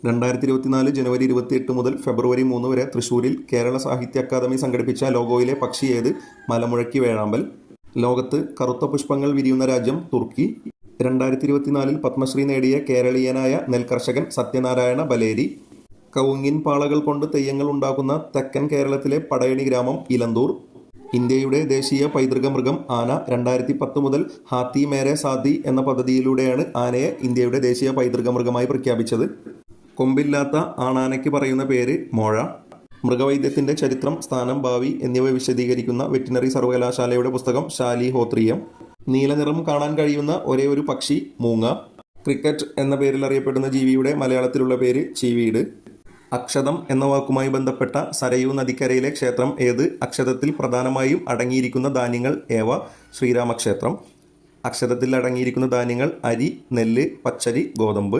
2024 ജനുവരി 28 മുതൽ ഫെബ്രുവരി 3 വരെ തൃശൂരിൽ കേരള സാഹിത്യ അക്കാദമി സംഘടിപ്പിച്ച ലോഗോയിലെ പക്ഷി ഏത്? മലമുഴക്കി വേഴാമ്പൽ. ലോകത്ത് കറുത്ത പുഷ്പങ്ങൾ വിരിയുന്ന രാജ്യം തുർക്കി. 2024 പത്മശ്രീ നേടിയ കേരളീയനായ നെൽകർഷകൻ സത്യനാരായണ ബലേരി. കവുങ്ങിൻ പാളകൾ കൊണ്ട് തെയ്യങ്ങൾ ഉണ്ടാക്കുന്ന തെക്കൻ കേരളത്തിലെ പടയണി ഗ്രാമം ഇലന്തൂർ. ഇന്ത്യയുടെ ദേശീയ പൈതൃക മൃഗം ആന. 2010 മുതൽ ഹാത്തി മേരെ സാത്തി എന്ന പദ്ധതിയിലൂടെയാണ് ആനയെ ഇന്ത്യയുടെ ദേശീയ പൈതൃക മൃഗമായി പ്രഖ്യാപിച്ചത്. കൊമ്പില്ലാത്ത ആണാനയ്ക്ക് പറയുന്ന പേര് മോഴ. മൃഗവൈദ്യത്തിൻ്റെ ചരിത്രം, സ്ഥാനം, ഭാവി എന്നിവ വിശദീകരിക്കുന്ന വെറ്റിനറി സർവകലാശാലയുടെ പുസ്തകം ശാലിഹോത്രിയം. നീലനിറം കാണാൻ കഴിയുന്ന ഒരേ ഒരു പക്ഷി മൂങ്ങ. ക്രിക്കറ്റ് എന്ന പേരിൽ അറിയപ്പെടുന്ന ജീവിയുടെ മലയാളത്തിലുള്ള പേര് ചീവീട്. അക്ഷതം എന്ന വാക്കുമായി ബന്ധപ്പെട്ട സരയൂ നദിക്കരയിലെ ക്ഷേത്രം ഏത്? അക്ഷതത്തിൽ പ്രധാനമായും അടങ്ങിയിരിക്കുന്ന ധാന്യങ്ങൾ ഏവ? ശ്രീരാമക്ഷേത്രം. അക്ഷതത്തിൽ അടങ്ങിയിരിക്കുന്ന ധാന്യങ്ങൾ അരി, നെല്ല്, പച്ചരി, ഗോതമ്പ്.